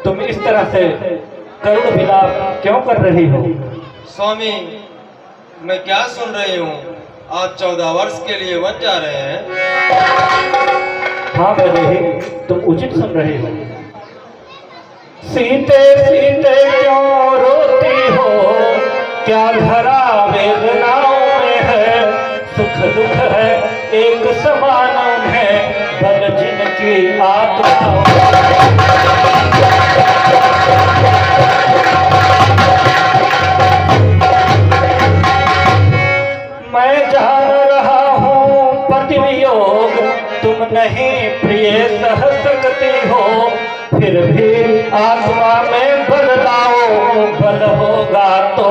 तुम इस तरह से करुण विलाप क्यों कर रही हो? स्वामी, मैं क्या सुन रही हूँ? आप 14 वर्ष के लिए वन जा रहे हैं। हाँ वैदेही, तुम उचित सुन रहे हो। सीते सीते क्यों रोती हो, क्या भरा वेदनाओं में है, सुख दुख है एक समान है, बल जिनकी आत्माओं। मैं जान रहा हूँ पति वियोग तुम नहीं प्रिय सह सकती हो, फिर भी आत्मा में बल लाओ, बल होगा तो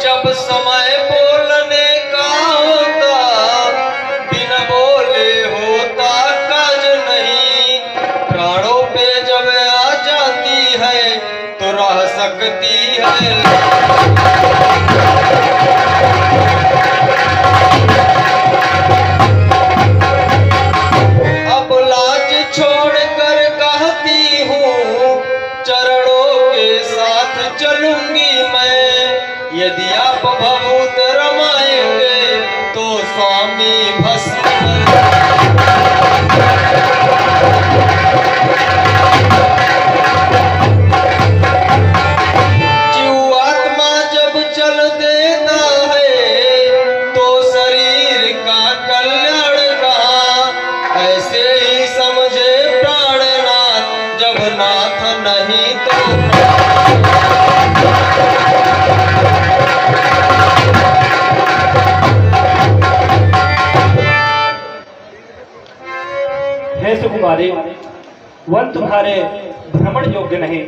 जब समय बोलने का होता, बिना बोले होता काज नहीं। प्राणों पे जब आ जाती है तो रह सकती है। अब लाज छोड़ कर कहती हूँ, चरणों के साथ चलूंगी मैं। यदि आप भभूत रमाएंगे तो स्वामी भस्म। जीवात्मा जब चल देता है तो शरीर का कल्याण कहाँ। ऐसे ही समझे प्राणनाथ, जब नाथ नहीं तो हे सुकुमारी, वन तुम्हारे भ्रमण योग्य नहीं,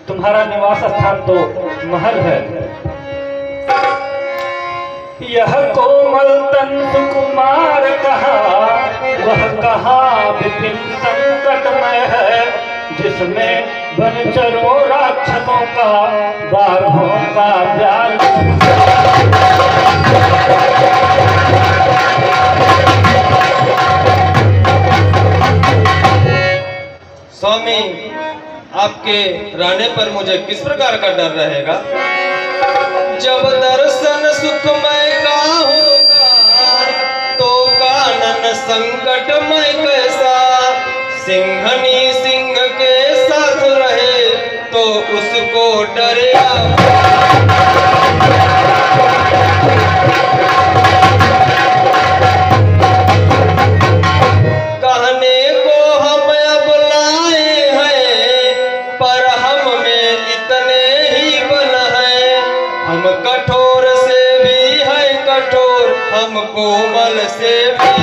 तुम्हारा निवास स्थान तो महल है। यह कोमल तन सुकुमार कहाँ, वह कहाँ विपिन संकटमय है, जिसमें वनचरों राक्षसों का बाघों का जाल। स्वामी, आपके रहने पर मुझे किस प्रकार का डर रहेगा? जब दर्शन सुखमय का होगा तो कानन संकटमय कैसा। सिंहनी सिंह के साथ रहे तो उसको डरे। कहने को हम अब लाए हैं, पर हम में इतने ही बल है। हम कठोर से भी है कठोर, हम कोमल से भी।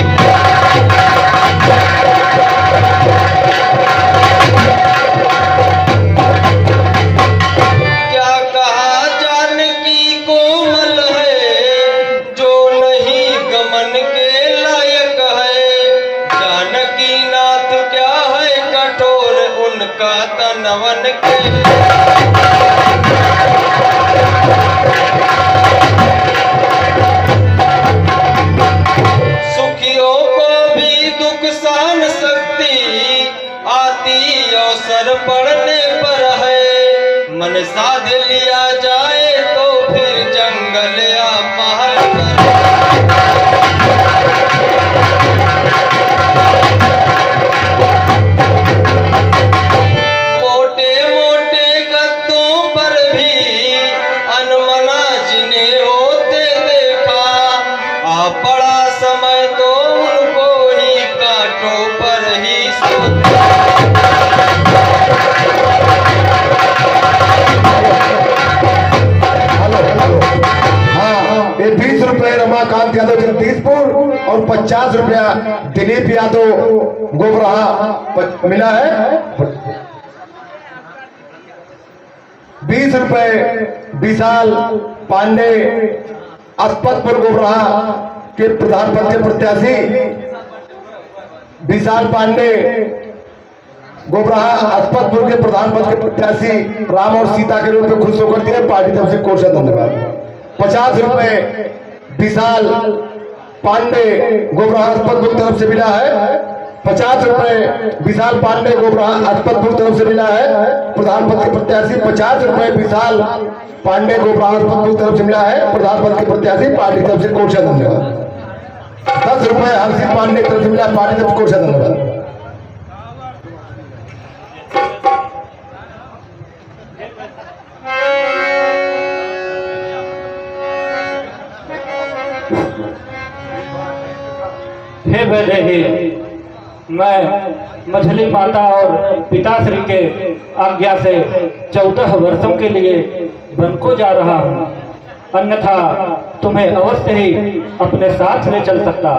क्या कहा जानकी कोमल है, जो नहीं गमन के लायक है। जानकी नाथ क्या है कठोर, उनका तनवन के। सुखियों को भी दुख सहन शक्ति आती अवसर पड़ने पर है। मन साध लिया जाए तो फिर जंगल या महल पर। मोटे मोटे गद्दों पर भी अनमना जिन्हें होते देखा। आ पड़ा समय तो उनको ही कांटों पर ही सोता। ये 20 रुपए रमाकांत यादव जगदीशपुर और 50 रुपया दिलीप यादव गोबराहा मिला है। 20 रुपए विशाल पांडे अस्पतपुर गोबराहा के प्रधान पद के प्रत्याशी विशाल पांडे गोबराहा अस्पतपुर के प्रधान पद के प्रत्याशी राम और सीता के रूप में खुश होकर दिए। पार्टी तरफ से कोर्स धन्यवाद। 50 रुपए विशाल पांडे गोबरा अस्पतपुर तरफ से मिला है 50 रुपए। विशाल पांडे गोबरा अस्पतपुर तरफ से मिला है प्रधानमंत्री प्रत्याशी 50 रुपए। विशाल पांडे गोबरा अस्पतपुर तरफ से मिला है प्रधानमंत्री प्रत्याशी पार्टी तरफ से कोट से धन्यवाद। 10 रुपए हर्षित पांडे तरफ से मिला पार्टी तरफ से कोट से धन्यवाद। हे वैदेही, मैं मछली माता और पिताश्री के आज्ञा से 14 वर्षों के लिए वन को जा रहा हूँ, अन्यथा तुम्हें अवश्य ही अपने साथ ले चल सकता।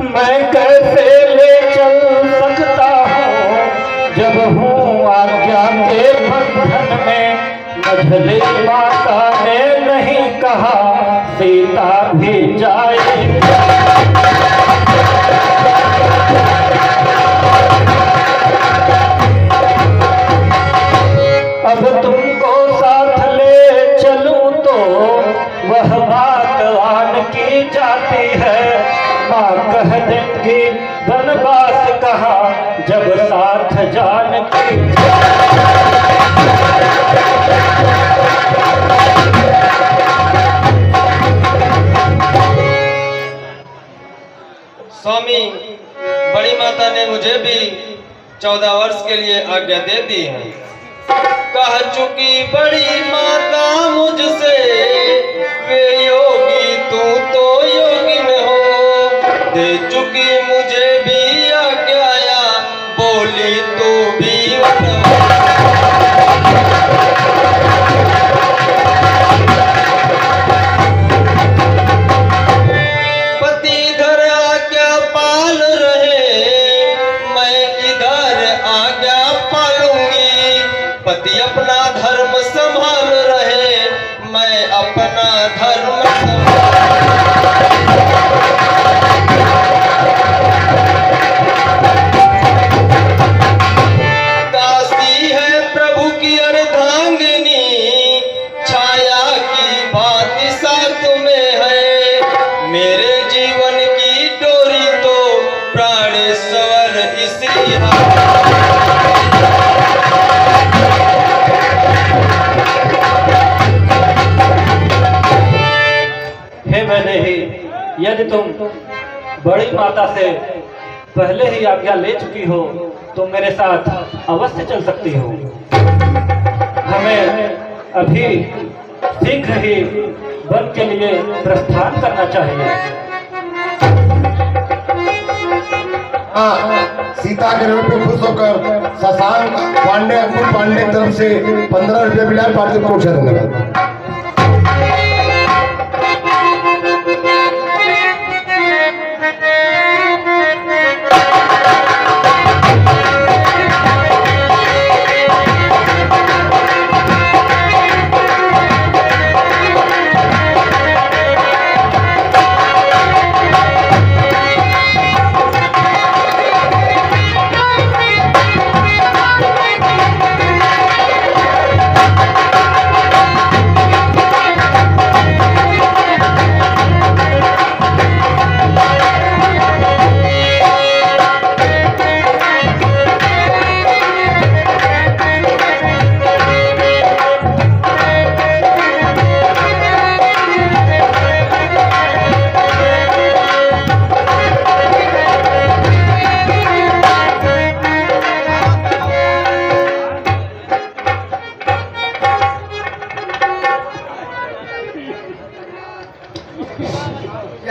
मैं कैसे ले चल सकता हूँ जब हूँ आज्ञा के बंधन में। मछली माता ने नहीं कहा सीता भी जाएगी। अब तुमको साथ ले चलूं तो वह बात आन की जाती है। माँ कह देंगी वनवास कहाँ जब साथ जान की। स्वामी, बड़ी माता ने मुझे भी 14 वर्ष के लिए आज्ञा दे दी है। कह चुकी बड़ी माता मुझसे, वे योगी तू तो योगिन हो। दे चुकी मुझे भी आज्ञा, बोली तू भी पति घर आज्ञा पाल रहे, मैं इधर आज्ञा पालूंगी। पति अपना धर्म संभाल रहे, मैं अपना धर्म दासी है प्रभु की अर्धांगिनी, छाया की भांति साथ में है। मेरे जीवन की डोरी तो प्राणेश्वर इसी यदि तुम बड़ी माता से पहले ही आज्ञा ले चुकी हो तो मेरे साथ अवश्य चल सकती हो। हमें अभी शीघ्र ही वन के लिए प्रस्थान करना चाहिए। सीता के रोड पे खुश होकर शशांक पांडे अंकुर पांडे की तरफ से 15 रुपये मिला पार्टी को धन्यवाद।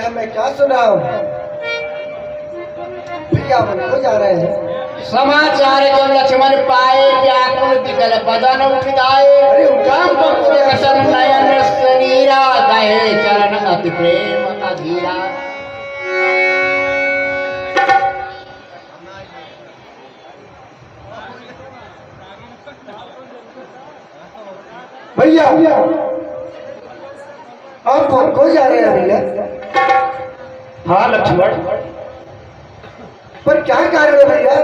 मैं क्या सुना भैया मन को जा रहे हैं। समाचार जो लक्ष्मण पाए व्याकुल विकल बदन उठिदाए। अरे उनका कसर नयन शरीरा गए चरण अति प्रेम अधीरा। भैया आप कौन को जा रहे हैं भैया? हाँ लक्ष्मण, पर क्या कार्य है भैया?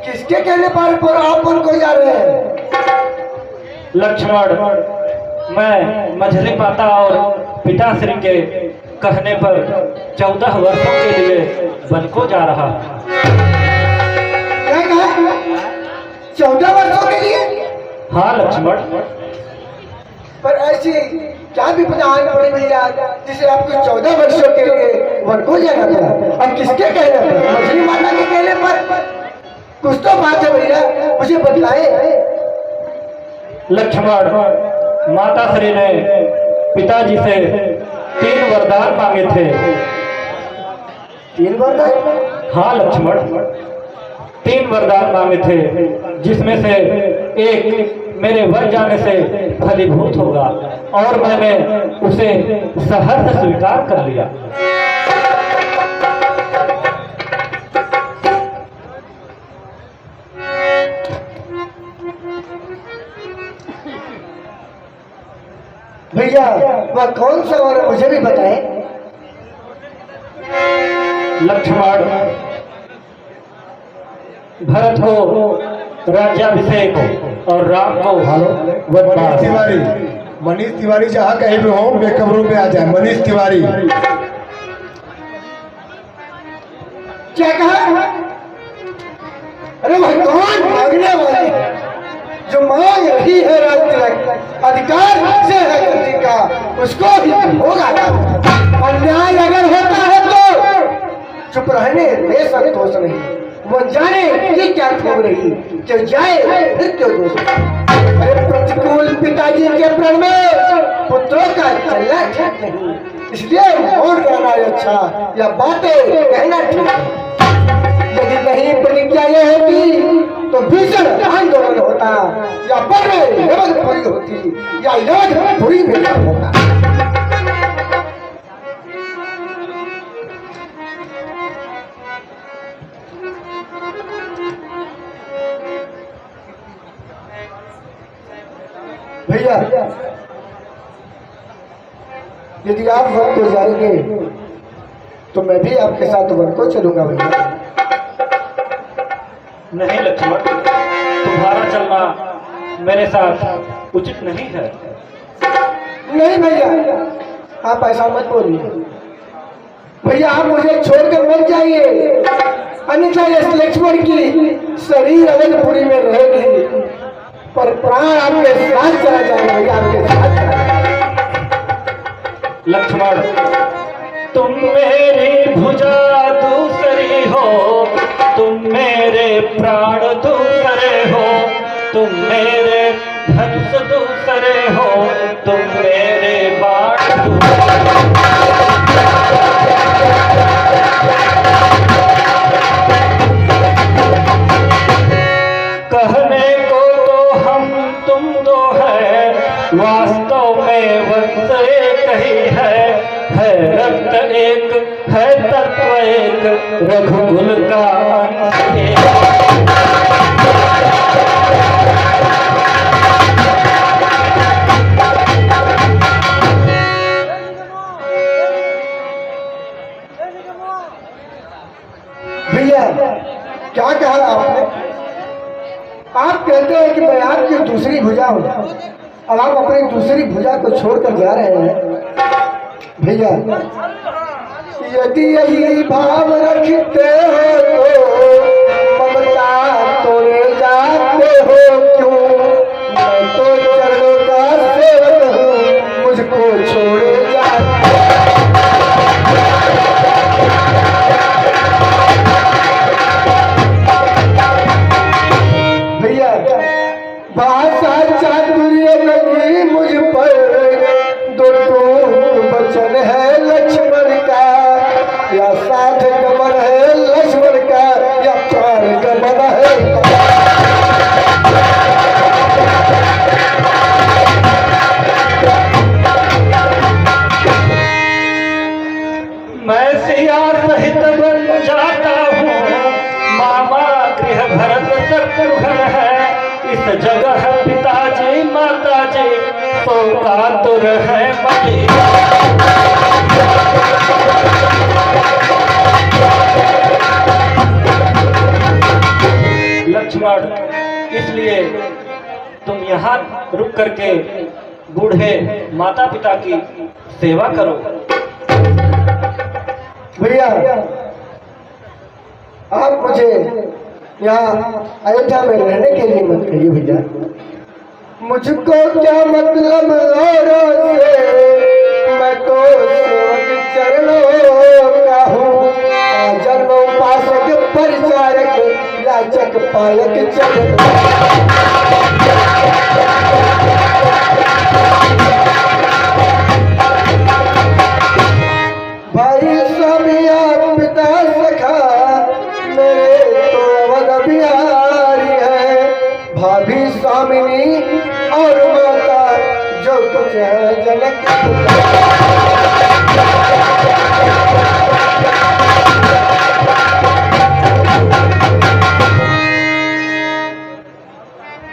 किसके कहने पर आप कौन को जा रहे हैं? लक्ष्मण, मैं मझली माता और पिताश्री के कहने पर 14 वर्षों के लिए वन को जा रहा है। क्या कहा? 14 वर्षों के लिए? हाँ लक्ष्मण, पर ऐसी क्या विपदा आन पड़ी भैया जिसे आपको 14 वर्षों के लिए वन को जाना पड़ा? अब किसके कहने पर? मछली माता के कहने पर? कुछ तो बात है भैया, मुझे बतलाए। लक्ष्मण, माता श्री ने पिताजी से 3 वरदान मांगे थे। 3 वरदान? हाँ लक्ष्मण, 3 वरदान मांगे थे, जिसमें से एक मेरे वन जाने से फलीभूत होगा और मैंने उसे सहर्ष स्वीकार कर लिया। भैया वह कौन सा वर मुझे भी बताए। लक्ष्मण, भरत को राज्याभिषेक और राम को वनवास। मनीष तिवारी जहाँ कहीं भी हो मेकअप रूम में आ जाए। मनीष तिवारी। क्या कहा? अरे वह कौन मांगने वाली है जो मांग रही है राजतिलक? अधिकार से है गति का, उसको ही होगा। अन्याय अगर होता है तो चुप रहने में संतोष नहीं। वो जाने कि क्या ठोक रही, जो जाए फिर क्यों दोष। अरे प्रतिकूल पिताजी के प्रण में पुत्रों का चलना ठीक नहीं, इसलिए मौन रहना अच्छा या बातें कहना ठीक है। यदि नहीं प्रतिज्ञा यह होती तो भीषण आंदोलन होता, या बड़े लेवल पूरी होती, या इलाज पूरी भी नहीं होता। भैया यदि आप वन को जाएंगे तो मैं भी आपके साथ वन को चलूंगा। भैया नहीं लक्ष्मण, तुम्हारा चलना मेरे साथ उचित नहीं है। नहीं भैया, आप ऐसा मत बोलिए। भैया आप मुझे छोड़कर मत जाइए, अन्यथा इस लक्ष्मण की शरीर अवधपुरी में रहेगी पर प्राण आपके साथ चला जाएगा। भैया आपके साथ चला जाएगा। लक्ष्मण, तुम मेरी भुजा दूसरी हो, तुम मेरे प्राण दूसरे हो, तुम मेरे धनुष दूसरे हो, तुम मेरे बाण दूसरे हो। कहने को तो हम तुम दो है, वास्तव में वंश एक ही है रक्त एक, है तत्व एक, रघुकुल का अंश एक। भैया क्या कहा आपने? आप कहते हैं कि मैं आपकी दूसरी भुजा हूँ, अब आप अपनी दूसरी भुजा को छोड़कर जा रहे हैं। भैया यदि यही भाव रखते हो तो ममता तोड़े जाते हो क्यों? मैं तो चरणों का सेवक हूँ, मुझको छोड़े जाते। भैया भाषा चातुर्य नहीं मुझ पर, दो वचन है लक्ष्मण का, या साध गमन है लक्ष्मण का, या प्राण गमन है। मैं सिया सहित बन जाता हूँ, मामा गृह भरत शत्रुघ्न है, इस जगह पिताजी माताजी तो कातुर है मती। लक्ष्मण, इसलिए तुम यहाँ रुक करके बूढ़े माता पिता की सेवा करो। भैया आप मुझे यहाँ अयोध्या में रहने के लिए मत कहिए भैया। मुझको क्या मतलब औरों से, मैं तो सेवक चरणों का हूँ। जन्म उपासक परिचारक याचक पायक चरण। भाई स्वामिया पिता सखा मेरे तो अवध बिहारी है। भाभी स्वामिनी और माता जो कुछ है जनक।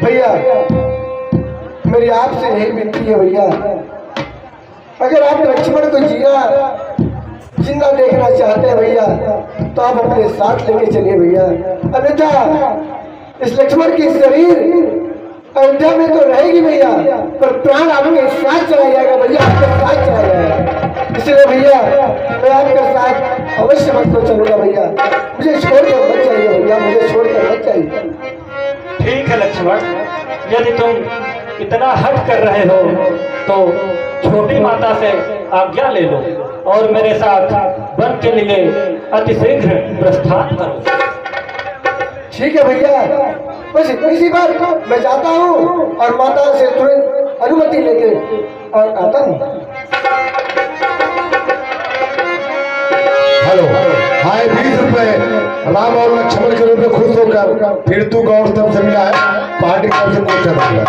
भैया मेरी आपसे यही विनती है भैया, अगर आप लक्ष्मण को जिंदा देखना चाहते हैं भैया तो आप अपने साथ लेके चलिए भैया। अन्यथा इस लक्ष्मण की शरीर अयोध्या में तो रहेगी भैया, पर प्राण आपके साथ चला जाएगा भैया, आपके साथ चला जाएगा। इसलिए भैया मैं आपके साथ अवश्य मत को चलूंगा भैया। मुझे छोड़कर मत चाहिए भैया, मुझे छोड़कर मत चाहिए। ठीक है लक्ष्मण, यदि तुम इतना हट कर रहे हो तो छोटी माता से आज्ञा ले लो और मेरे साथ वन के लिए अतिशीघ्र प्रस्थान करो। ठीक है भैया, बस इसी बार मैं जाता हूँ और माता से तुरंत अनुमति लेके और आता हूँ। हेलो हाय 20 रुपए राम और लक्ष्मण के रूप में खुश होकर फिर तू गौर तरफ से मिला है, पार्टी तरफ से पहुंचा दूंगा।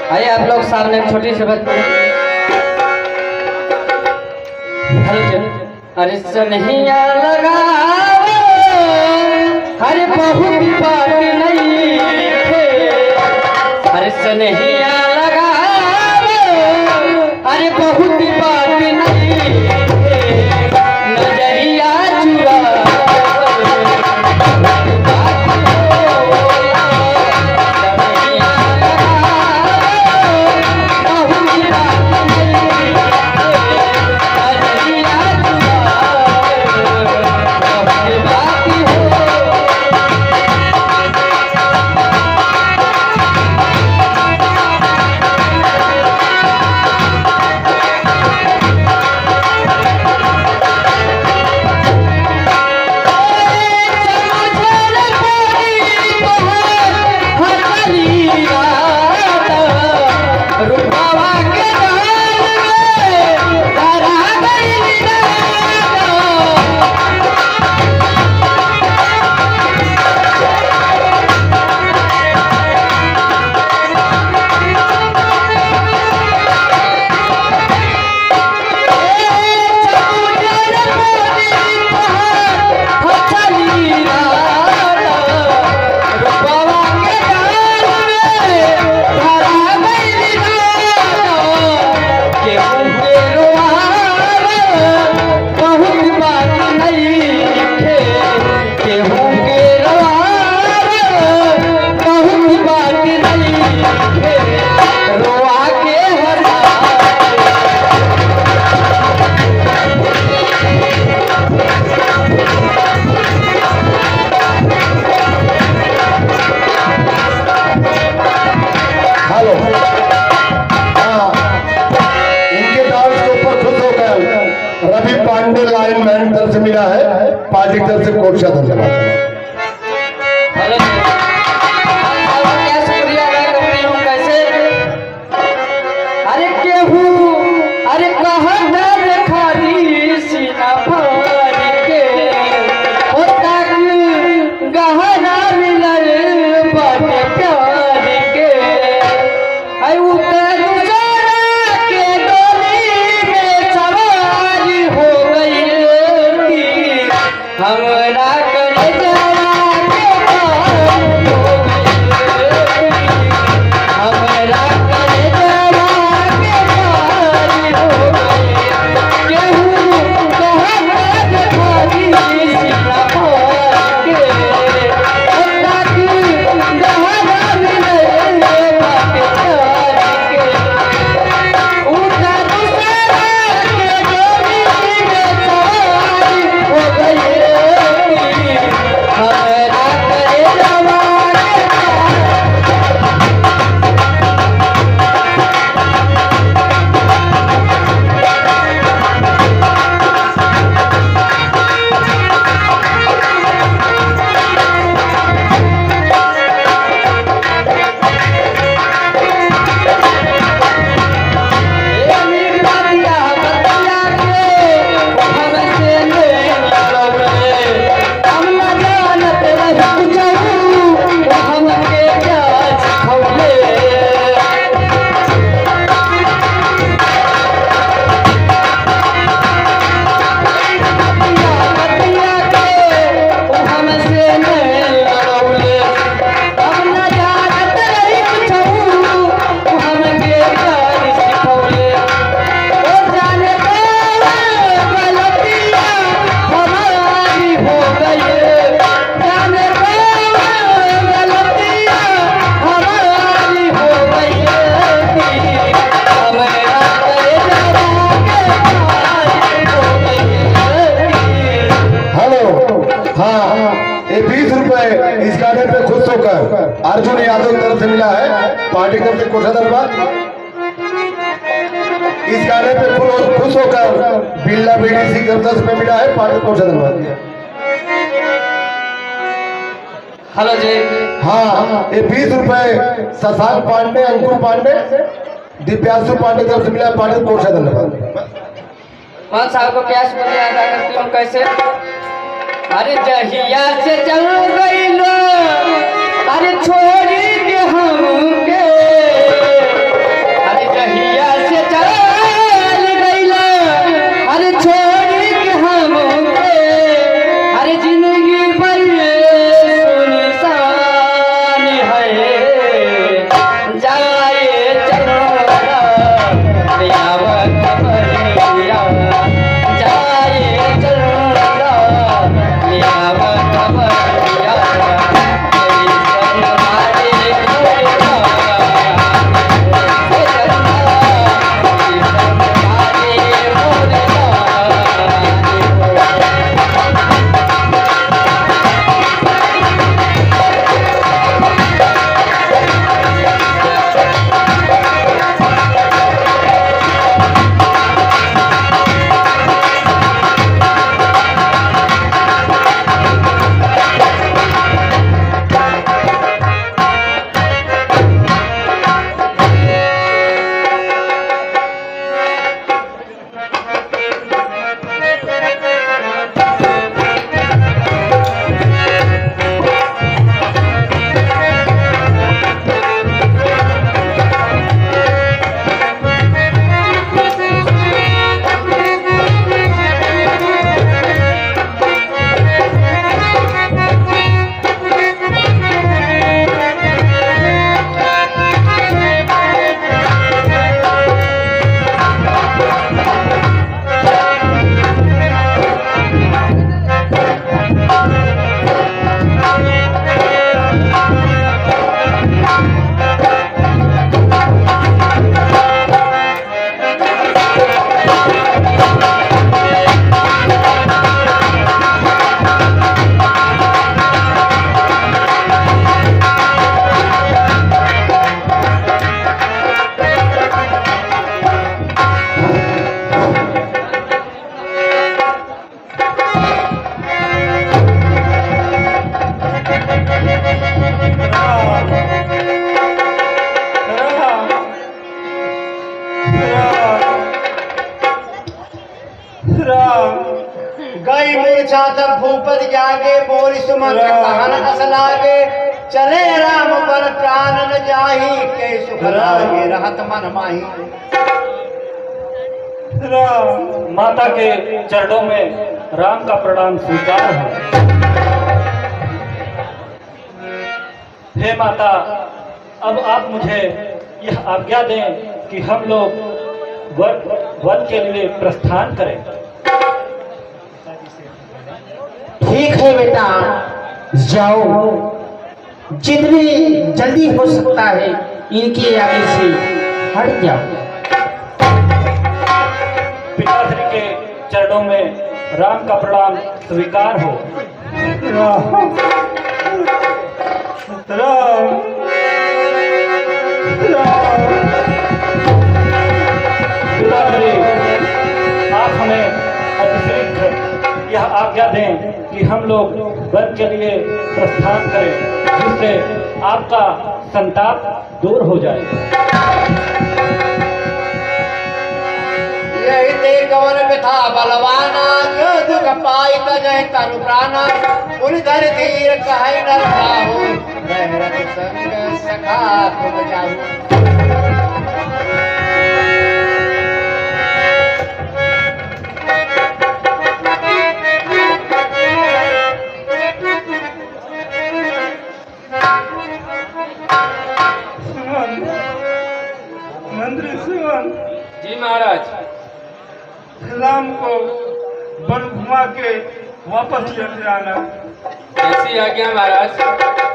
आइए आप लोग सामने एक छोटी सी बात। अरे सनहिया लगाओ हर बहुत बात नहीं थे, सनहिया लगावे अरे बहुत बात नहीं नजरिया चुरा रवि पांडे लाइन मैन तरफ से मिला है, पार्टी तरफ से कोट सा धन्यवाद। हेलो क्या शुक्रिया अदा करती हूँ कैसे अरे केहू अरे कहा न खाली सीना फाड़ के ओ तक गहना मिलल बाटे प्यार के आई उतर के डोली में सवार हो गई हमरा करे जवा के पार हो गई हमरा करे जवा के पार हो गई केहू कहत खाली सीना फाड़ के ओ तक गहना मिलल बाटे प्यार के उतर के डोली में सवार हो गई हमरा करे जवा के पार इस गाने पे खुश होकर अर्जुन यादव की तरफ से मिला है, पार्टी की तरफ से कोठा धन्यवाद। इस गाने पे खुश होकर बिल्ला बीडीसी की तरफ से मिला है, पार्टी को कोठा धन्यवाद। हेलो जी हाँ, ये 20 रुपए शशांक पांडे, अंकुर पांडे, दिव्यांशु पांडे की तरफ से मिला है, पार्टी को कोठा धन्यवाद। मान साहब को क्या शुक्रिया अदा करती हूँ कैसे अरे जहिया से चल गई लो अरे छोड़ी के हमके अरे जहिया से चल गई लो अरे छोड़ी के हमके अरे जिंदगी पर सुनसान है जाए परीक्षा तब भूपत जागे बोली सुमन कहन अस लागे चले राम पर प्राण न जाही के सुख लागे रहत मन माही। माता के चरणों में राम का प्रणाम स्वीकार है। हे माता, अब आप मुझे यह आज्ञा दें कि हम लोग वन के लिए प्रस्थान करें। ठीक है बेटा, जाओ, जितनी जल्दी हो सकता है इनके आगे से हट जाओ। पिताश्री के चरणों में राम का प्रणाम स्वीकार हो। पिताश्री, आप हमें अतिशीघ्र यह आज्ञा दें कि हम लोग वन के लिए प्रस्थान करें, जिससे आपका संताप दूर हो जाए। यही ते कवन व्यथा बलवाना जो दुख पाई तजह तनु प्राणा उन धर धीर कहे न साहू रहरत संग सखा तुम जाहू। मंत्री सुमन, जी महाराज। राम को वन घुमा के वापस लेते आना। कैसी आज्ञा महाराज?